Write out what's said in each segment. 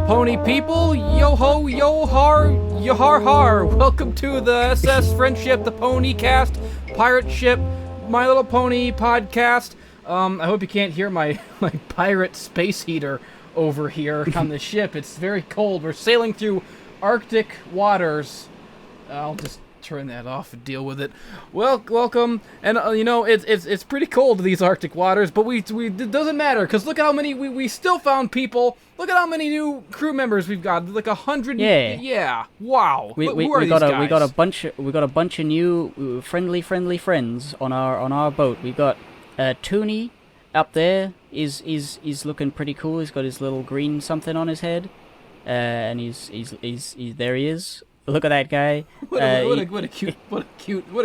Pony people, yo ho, yo har, yo har har. Welcome to the SS Friendship, the Pony Cast, Pirate Ship, My Little Pony podcast. I hope you can't hear my pirate space heater over here on the ship. It's very cold. We're sailing through Arctic waters. I'll just turn that off and deal with it. Well, welcome, and it's pretty cold in these Arctic waters, but it doesn't matter because look at how many we still found people. Look at how many new crew members we've got. Like 100. Yeah. Wow. We got a bunch of new friendly friends on our boat. We got Toonie up there. He's looking pretty cool. He's got his little green something on his head, and he's there. He is. Look at that guy. What a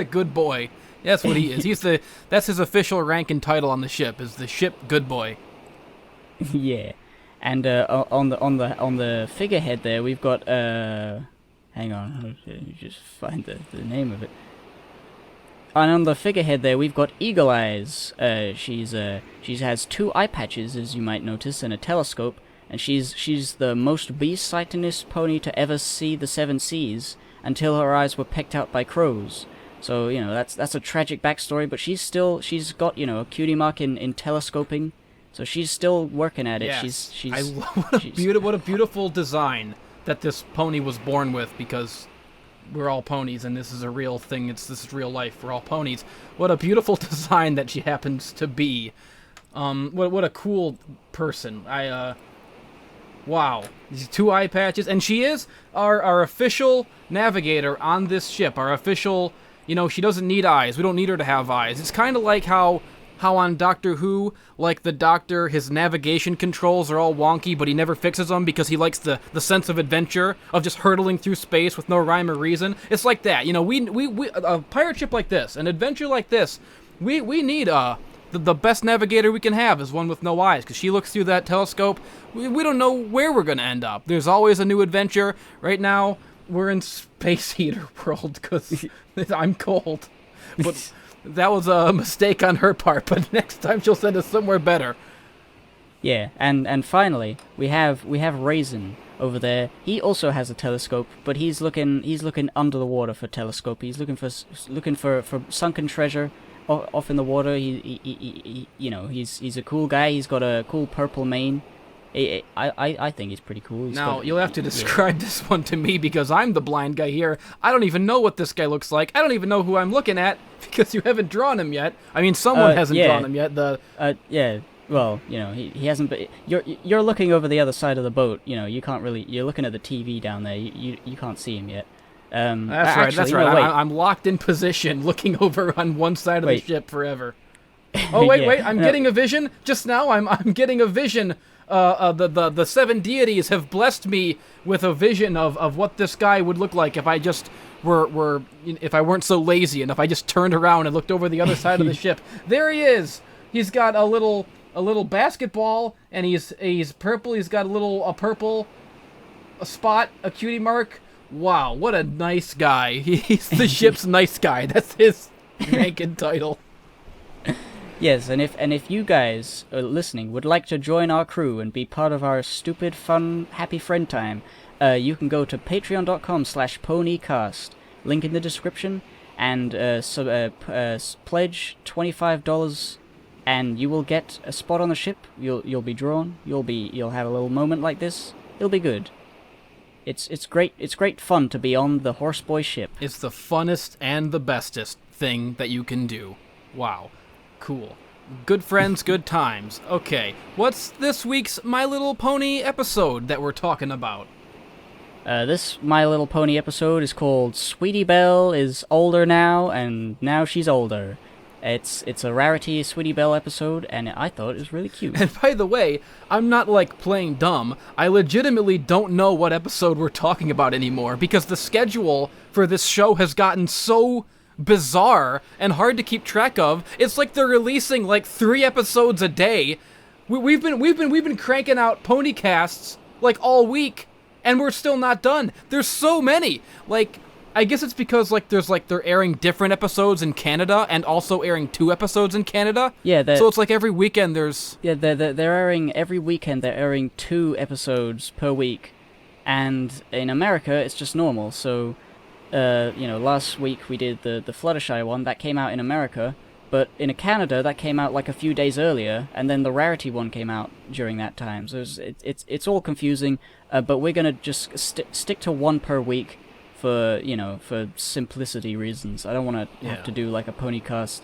good boy. That's what he is. That's his official rank and title on the ship, is the ship good boy. Yeah. And on the figurehead there we've got hang on, let me just find the name of it. And on the figurehead there we've got Eagle Eyes. She has 2 eye patches, as you might notice, and a telescope. And she's the most beast-sightingest pony to ever see the 7 seas until her eyes were pecked out by crows. So, that's a tragic backstory, but she's got, a cutie mark in telescoping. So she's still working at it. Yes. What a beautiful design that this pony was born with, because we're all ponies and this is a real thing. This is real life. We're all ponies. What a beautiful design that she happens to be. What a cool person. Wow, these 2 eye patches, and she is our official navigator on this ship, our official, she doesn't need eyes, we don't need her to have eyes. It's kind of like how on Doctor Who, like the Doctor, his navigation controls are all wonky, but he never fixes them because he likes the sense of adventure, of just hurtling through space with no rhyme or reason. It's like that, we a pirate ship like this, an adventure like this, we need the best navigator we can have is one with no eyes, because she looks through that telescope. We don't know where we're going to end up. There's always a new adventure. Right now, we're in space heater world because I'm cold. But that was a mistake on her part, but next time she'll send us somewhere better. Yeah, and finally, we have Raisin over there. He also has a telescope, but he's looking under the water for telescope. He's looking for sunken treasure off in the water. He's a cool guy. He's got a cool purple mane. I think he's pretty cool. You'll have to describe this one to me, because I'm the blind guy here. I don't even know what this guy looks like. I don't even know who I'm looking at, because you haven't drawn him yet. I mean, someone hasn't drawn him yet. Well, he hasn't. But you're looking over the other side of the boat. You can't really. You're looking at the TV down there. You can't see him yet. That's right. I'm locked in position, looking over on one side of the ship forever. Oh wait! I'm getting a vision. Just now, I'm getting a vision. The 7 deities have blessed me with a vision of what this guy would look like if I just if I weren't so lazy, and if I just turned around and looked over the other side of the ship. There he is. He's got a little basketball, and he's purple. He's got a purple spot, a cutie mark. Wow, what a nice guy. He's the ship's nice guy. That's his rank and title. Yes, and if you guys listening would like to join our crew and be part of our stupid, fun, happy friend time, you can go to patreon.com/ponycast. Link in the description, and pledge $25, and you will get a spot on the ship. You'll be drawn. You'll have a little moment like this. It'll be good. It's great. It's great fun to be on the Horseboy ship. It's the funnest and the bestest thing that you can do. Wow. Cool. Good friends, good times. Okay, what's this week's My Little Pony episode that we're talking about? This My Little Pony episode is called Sweetie Belle is Older Now, and Now She's Older. It's a rarity Sweetie Belle episode, and I thought it was really cute. And by the way, I'm not playing dumb. I legitimately don't know what episode we're talking about anymore, because the schedule for this show has gotten so bizarre and hard to keep track of. It's like they're releasing 3 episodes a day. We've been cranking out pony casts all week, and we're still not done. There's so many. I guess it's because like there's like they're airing different episodes in Canada and also airing 2 episodes in Canada. Yeah, so it's like every weekend there's. Yeah, they're airing every weekend. They're airing 2 episodes per week, and in America it's just normal. So, last week we did the Fluttershy one that came out in America, but in Canada that came out like a few days earlier, and then the Rarity one came out during that time. So it's all confusing. But we're gonna just stick to 1 per week. For simplicity reasons. I don't want to have to do like a pony cast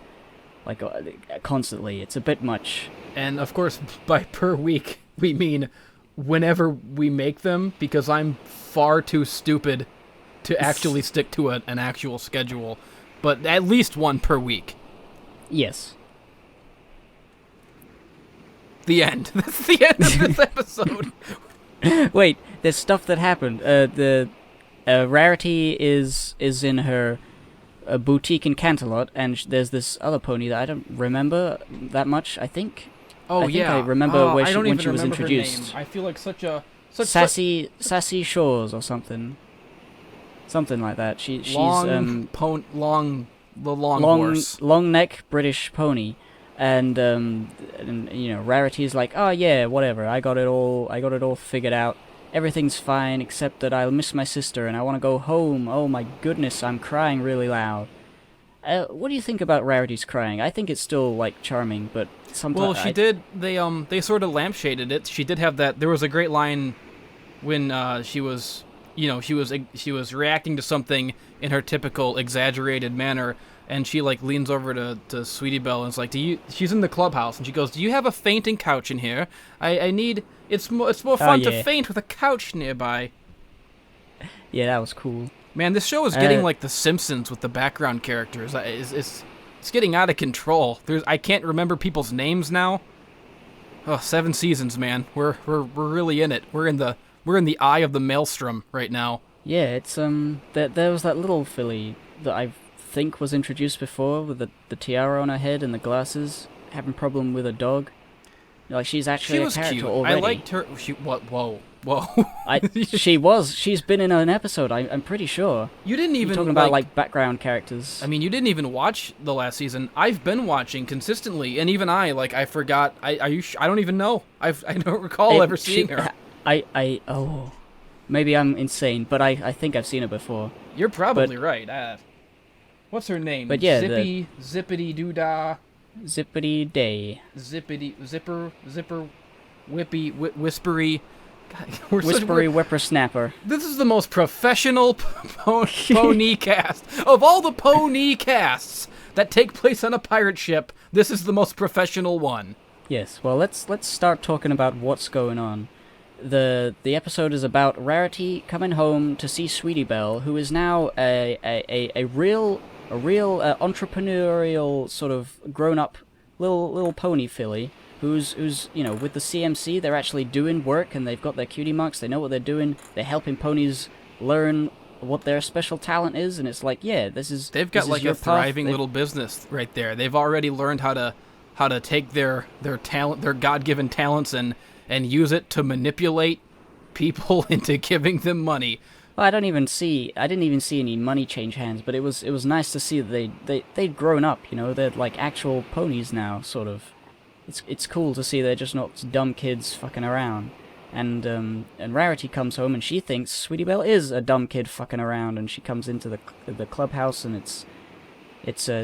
like constantly. It's a bit much. And of course, by per week, we mean whenever we make them, because I'm far too stupid to actually stick to an actual schedule. But at least 1 per week. Yes. The end. That's the end of this episode. Wait, there's stuff that happened. Rarity is in her boutique in Canterlot, and there's this other pony that I don't remember that much. I think. Oh, I think I remember when she was her introduced. name. I feel like Sassy Shores or something like that. She's long horse, long neck British pony, and Rarity's like, oh yeah, whatever. I got it all figured out. Everything's fine, except that I'll miss my sister and I want to go home. Oh my goodness, I'm crying really loud. What do you think about Rarity's crying? I think it's still, like, charming, but sometimes... Well, they sort of lampshaded it. She did have that... There was a great line when she was reacting to something in her typical exaggerated manner, and she, like, leans over to Sweetie Belle and is like, she's in the clubhouse, and she goes, do you have a fainting couch in here? I need... It's more fun to faint with a couch nearby. Yeah, that was cool. Man, this show is getting like The Simpsons with the background characters. It's getting out of control. I can't remember people's names now. Oh, 7 seasons, man. We're really in it. We're in the eye of the maelstrom right now. Yeah, it's there was that little filly that I think was introduced before with the tiara on her head and the glasses, having problem with a dog. Like, she's actually a character cute. already. I liked her. Whoa. She's been in an episode, I'm pretty sure. You didn't even... You're talking about, like, background characters. I mean, you didn't even watch the last season. I've been watching consistently, and even I forgot. I don't even know. I don't recall ever seeing her. Maybe I'm insane, but I think I've seen her before. You're probably right. What's her name? But yeah, Zippity Doo-Dah. Zippity Day. Zipper, Whippy, Whispery. God, Whispery Whippersnapper. This is the most professional pony cast. Of all the pony casts that take place on a pirate ship, this is the most professional one. Yes, well, let's start talking about what's going on. The episode is about Rarity coming home to see Sweetie Belle, who is now a real entrepreneurial sort of grown-up little pony filly who's with the CMC. They're actually doing work and they've got their cutie marks. They know what they're doing. They're helping ponies learn what their special talent is, and it's like, yeah, they've got like a thriving little business right there. They've already learned how to take their talent, their God-given talents, and use it to manipulate people into giving them money. Well, I didn't even see any money change hands, but it was nice to see that they'd grown up. They're like actual ponies now, sort of. It's cool to see they're just not dumb kids fucking around. And Rarity comes home and she thinks Sweetie Belle is a dumb kid fucking around, and she comes into the clubhouse and it's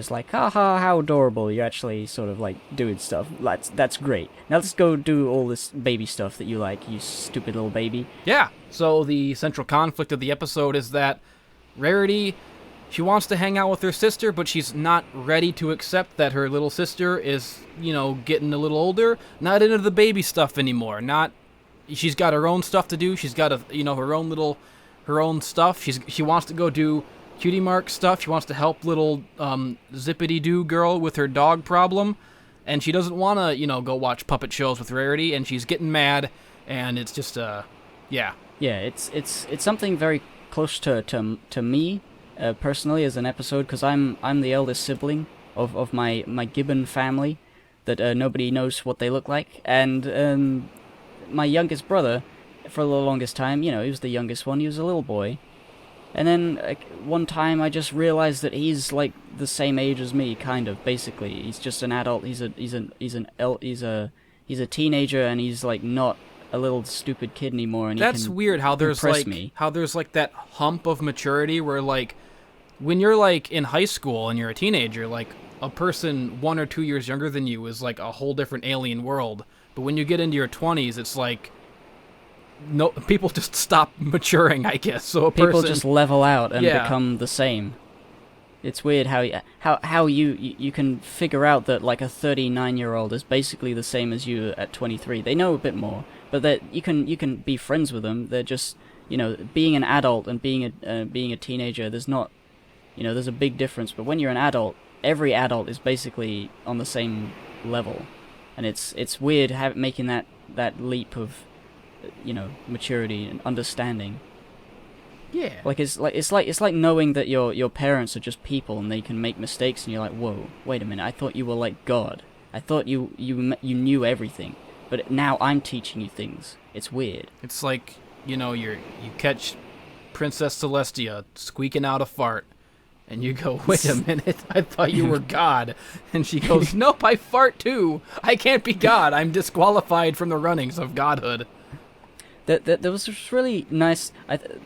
like, haha, how adorable, you're actually sort of like doing stuff. That's great. Now let's go do all this baby stuff that you like, you stupid little baby. Yeah, so the central conflict of the episode is that Rarity, she wants to hang out with her sister, but she's not ready to accept that her little sister is, getting a little older, not into the baby stuff anymore. She's got her own stuff to do, she's got her own stuff, she wants to go do Cutie Mark stuff. She wants to help little Zippity Doo girl with her dog problem, and she doesn't want to, go watch puppet shows with Rarity, and she's getting mad, and it's just yeah. Yeah, it's something very close to me personally as an episode, because I'm the eldest sibling of my Gibbon family that nobody knows what they look like, and my youngest brother, for the longest time, he was the youngest one. He was a little boy. And then one time I just realized that he's like the same age as me, kind of. Basically, he's just an adult. He's a teenager, and he's like not a little stupid kid anymore. And that's he can weird. How there's like me. how there's like that hump of maturity where like when you're like in high school and you're a teenager, like a person 1 or 2 years younger than you is like a whole different alien world. But when you get into your 20s, it's like no, people just stop maturing, I guess. So people just level out and become the same. It's weird how you can figure out that like a 39-year-old is basically the same as you at 23. They know a bit more, but that you can be friends with them. They're just, you know, being an adult and being a teenager. There's not, you know, there's a big difference. But when you're an adult, every adult is basically on the same level, and it's weird making that leap of, you know, maturity and understanding. Yeah. Like it's like knowing that your parents are just people and they can make mistakes, and you're like, whoa, wait a minute, I thought you were like God. I thought you knew everything, but now I'm teaching you things. It's weird. It's like, you know, you catch Princess Celestia squeaking out a fart, and you go, wait a minute, I thought you were God. And she goes, nope, I fart too. I can't be God. I'm disqualified from the runnings of godhood. There was this really nice...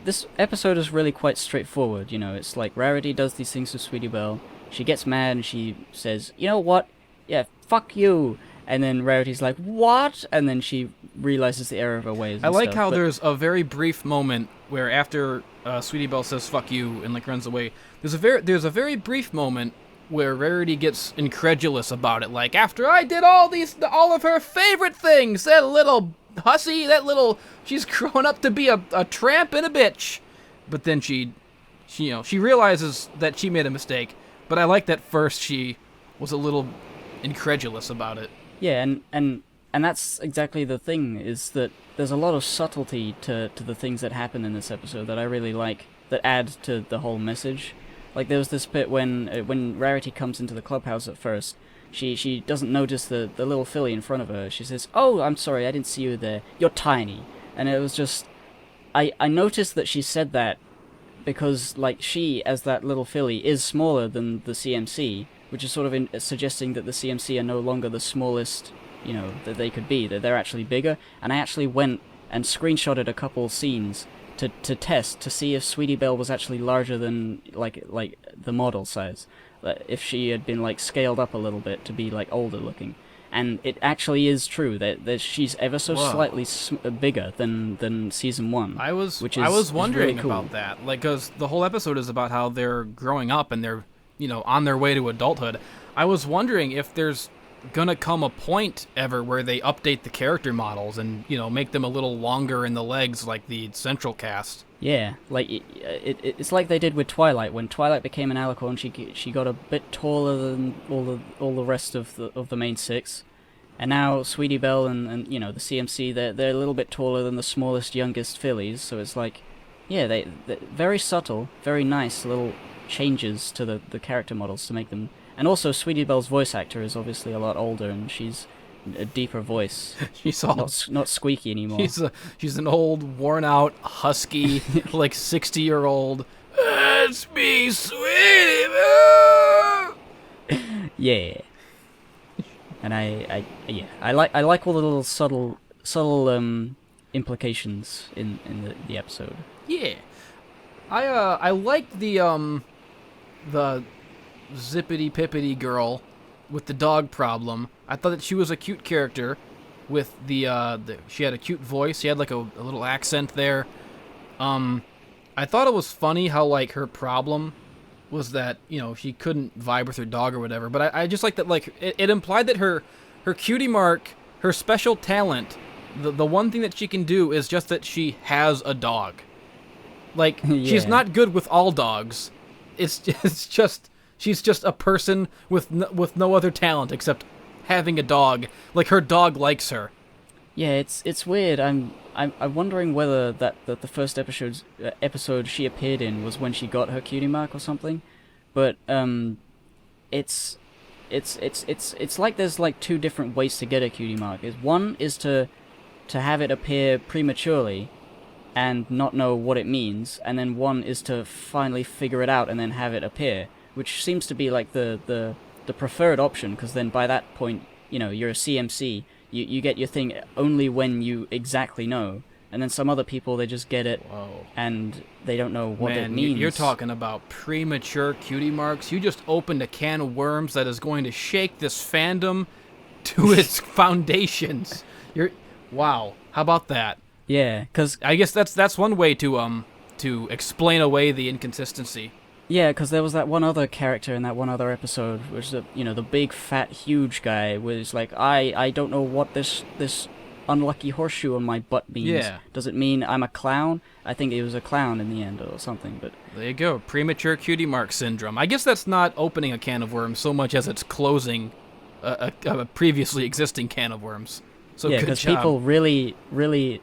this episode is really quite straightforward, you know. It's like Rarity does these things to Sweetie Belle. She gets mad and she says, you know what? Yeah, fuck you. And then Rarity's like, what? And then she realizes the error of her ways. I like how there's a very brief moment where after Sweetie Belle says fuck you and like runs away, there's a very brief moment where Rarity gets incredulous about it. Like, after I did all of her favorite things, that little hussy, she's grown up to be a tramp and a bitch. But then she realizes that she made a mistake. But I like that first she was a little incredulous about it. Yeah, and that's exactly the thing, is that there's a lot of subtlety to the things that happen in this episode that I really like, that add to the whole message. Like, there was this bit when Rarity comes into the clubhouse at first. She doesn't notice the little filly in front of her. She says, oh, I'm sorry, I didn't see you there. You're tiny. And it was just... I noticed that she said that because, like, she, as that little filly, is smaller than the CMC, which is sort of suggesting that the CMC are no longer the smallest, you know, that they could be, that they're actually bigger. And I actually went and screenshotted a couple scenes to test, to see if Sweetie Belle was actually larger than, like the model size. If she had been, like, scaled up a little bit to be, like, older looking. And it actually is true that she's ever so slightly bigger than season 1. I was wondering really cool. about that, like, because the whole episode is about how they're growing up and they're, you know, on their way to adulthood. I was wondering if there's gonna come a point ever where they update the character models and, you know, make them a little longer in the legs like the central cast. Yeah, like it's like they did with Twilight. When Twilight became an alicorn, she got a bit taller than all the rest of the main 6, and now Sweetie Belle and you know, the CMC, they're a little bit taller than the smallest, youngest fillies. So it's like, yeah, they're very subtle, very nice little changes to the character models to make them. And also, Sweetie Belle's voice actor is obviously a lot older, and she's a deeper voice. She's all not squeaky anymore. She's an old, worn-out, husky, like 60-year-old. It's me, Sweetie Belle. Yeah. And I like all the little subtle implications in the episode. Yeah. I liked the zippity-pippity girl with the dog problem. I thought that she was a cute character with she had a cute voice. She had like a little accent there. I thought it was funny how, like, her problem was that, you know, she couldn't vibe with her dog or whatever. But I just like that, like, it implied that her cutie mark, her special talent, the one thing that she can do is just that she has a dog. Like, yeah. She's not good with all dogs. It's just... She's just a person with no other talent except having a dog. Like, her dog likes her. Yeah, it's weird. I'm wondering whether the first episode she appeared in was when she got her cutie mark or something. But it's like there's like 2 different ways to get a cutie mark. One is to have it appear prematurely, and not know what it means, and then one is to finally figure it out and then have it appear, which seems to be like the preferred option, because then by that point, you're a CMC, you get your thing only when you exactly know, and then some other people, they just get it, Whoa. And they don't know what it Man, means. you're talking about premature cutie marks. You just opened a can of worms that is going to shake this fandom to its foundations. Wow. How about that? Yeah, because I guess that's one way to explain away the inconsistency. Yeah, because there was that one other character in that one other episode, which the big fat huge guy was like, I don't know what this unlucky horseshoe on my butt means. Yeah. Does it mean I'm a clown? I think it was a clown in the end or something. But there you go, premature cutie mark syndrome. I guess that's not opening a can of worms so much as it's closing a previously existing can of worms. So yeah, because people really, really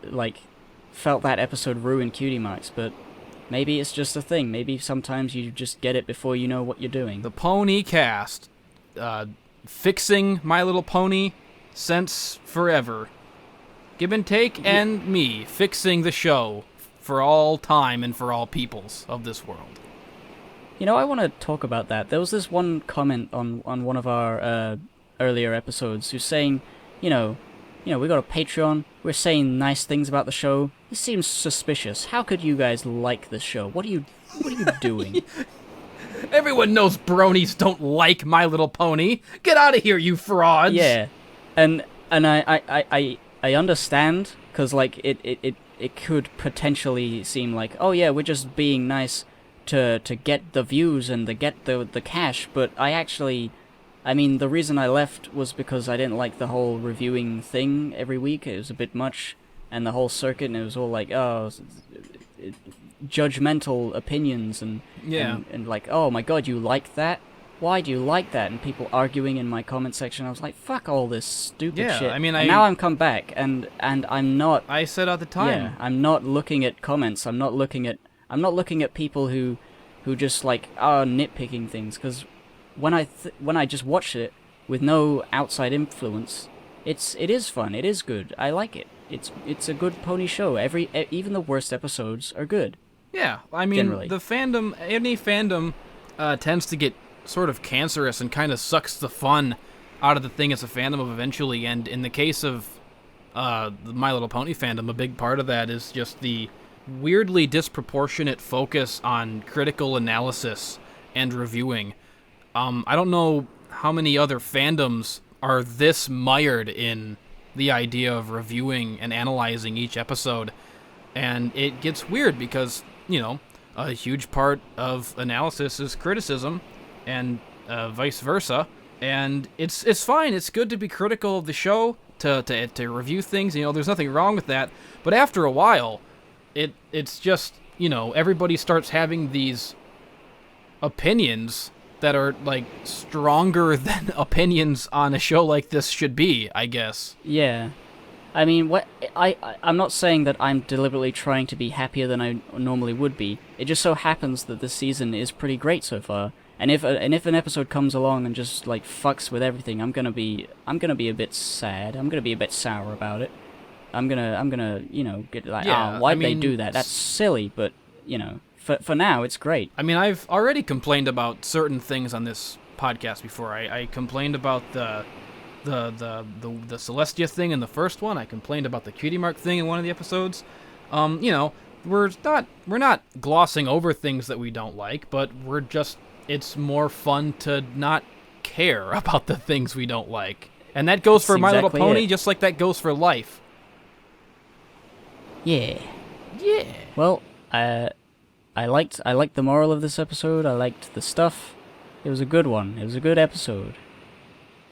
felt that episode ruined cutie marks, but maybe it's just a thing. Maybe sometimes you just get it before you know what you're doing. The Pony Cast, fixing My Little Pony since forever. Give and take, and me fixing the show for all time and for all peoples of this world. I want to talk about that. There was this one comment on one of our earlier episodes who's saying, we got a Patreon, we're saying nice things about the show. This seems suspicious. How could you guys like the show? What are you doing? Everyone knows bronies don't like My Little Pony. Get out of here, you frauds. Yeah. And I understand, because it could potentially seem like, oh yeah, we're just being nice to get the views and to get the cash, but the reason I left was because I didn't like the whole reviewing thing every week. It was a bit much, and the whole circuit, and it was all like, judgmental opinions, and like, oh my god, you like that? Why do you like that? And people arguing in my comment section. I was like, fuck all this stupid shit. And now I'm come back, and I'm not. I said at the time. Yeah, I'm not looking at comments. I'm not looking at people who just are nitpicking things, because when I just watch it with no outside influence, it is fun. It is good. I like it. It's a good pony show. Even the worst episodes are good. Yeah, generally. Any fandom tends to get sort of cancerous and kind of sucks the fun out of the thing it's a fandom of eventually. And in the case of the My Little Pony fandom, a big part of that is just the weirdly disproportionate focus on critical analysis and reviewing. I don't know how many other fandoms are this mired in the idea of reviewing and analyzing each episode, and it gets weird because, a huge part of analysis is criticism, and vice versa, and it's fine. It's good to be critical of the show, to review things. There's nothing wrong with that. But after a while, it's just everybody starts having these opinions that are stronger than opinions on a show like this should be, I guess. Yeah. I'm not saying that I'm deliberately trying to be happier than I normally would be. It just so happens that this season is pretty great so far. And if an episode comes along and just fucks with everything, I'm gonna be a bit sad. I'm gonna be a bit sour about it. I'm gonna get why'd they do that? That's silly, but for now it's great. I've already complained about certain things on this podcast before. I complained about the Celestia thing in the first one. I complained about the cutie mark thing in one of the episodes. We're not glossing over things that we don't like, but it's more fun to not care about the things we don't like. And that goes for My Little Pony, just like that goes for life. Yeah. Yeah. Well, I liked the moral of this episode. I liked the stuff. It was a good one. It was a good episode.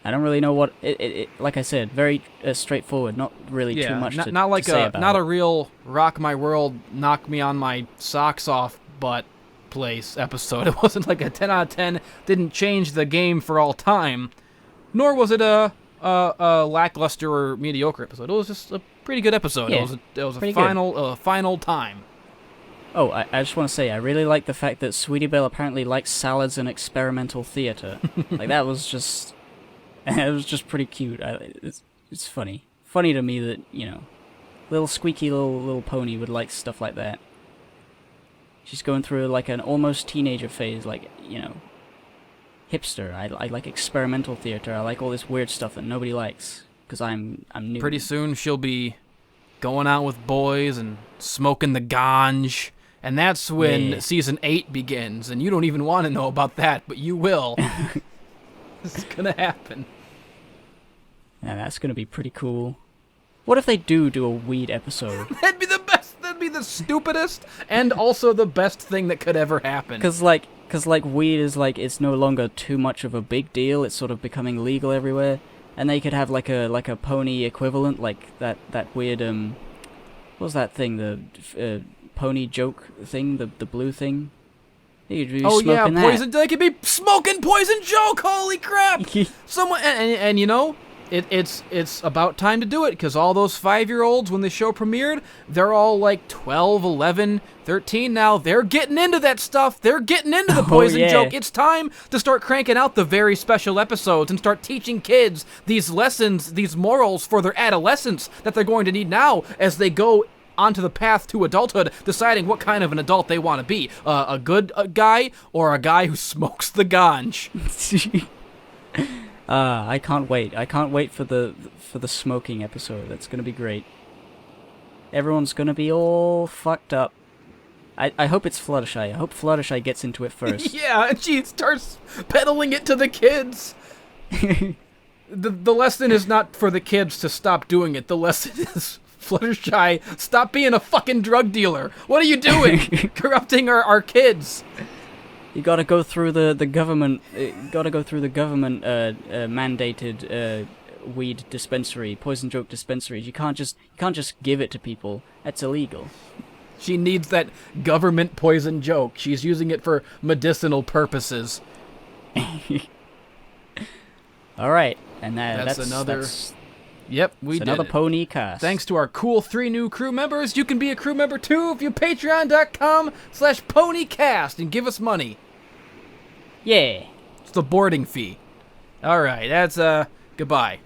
I don't really know what it like I said, very straightforward. Not really too much to say about not it. a real rock my world, knock me on my socks off butt place episode. It wasn't like a 10 out of 10. Didn't change the game for all time. Nor was it a lackluster or mediocre episode. It was just a pretty good episode. Yeah, it was a final time. Oh, I just want to say, I really like the fact that Sweetie Belle apparently likes salads and experimental theater. That was just... It was just pretty cute. It's funny. Funny to me that, Little squeaky little pony would like stuff like that. She's going through like an almost teenager phase, like, you know, hipster. I like experimental theater. I like all this weird stuff that nobody likes because I'm new. Pretty soon she'll be going out with boys and smoking the ganj, and that's when season 8 begins. And you don't even want to know about that, but you will. It's gonna happen. Yeah, that's gonna be pretty cool. What if they do a weed episode? That'd be the best. That'd be the stupidest, and also the best thing that could ever happen. Cause like weed is like it's no longer too much of a big deal. It's sort of becoming legal everywhere, and they could have like a pony equivalent, like that weird what was that thing, the pony joke thing, the blue thing. You could be smoking that. Poison. They could be smoking poison joke. Holy crap! Someone and you know. It's about time to do it, because all those 5-year-olds, when the show premiered, they're all like 12, 11, 13 now. They're getting into that stuff. They're getting into the poison joke. It's time to start cranking out the very special episodes and start teaching kids these lessons, these morals for their adolescence that they're going to need now as they go onto the path to adulthood, deciding what kind of an adult they want to be. A good guy or a guy who smokes the ganj. I can't wait. I can't wait for the smoking episode. That's gonna be great. Everyone's gonna be all fucked up. I hope it's Fluttershy. I hope Fluttershy gets into it first. Yeah, and she starts peddling it to the kids. The lesson is not for the kids to stop doing it. The lesson is, Fluttershy, stop being a fucking drug dealer. What are you doing? Corrupting our kids. You gotta go through the government. Gotta go through the government mandated weed dispensary, poison joke dispensaries. You can't just give it to people. That's illegal. She needs that government poison joke. She's using it for medicinal purposes. All right, and that's another. Yep, we did another it. pony cast. Thanks to our cool 3 new crew members. You can be a crew member too if you patreon.com/ponycast and give us money. Yeah. It's the boarding fee. All right, that's goodbye.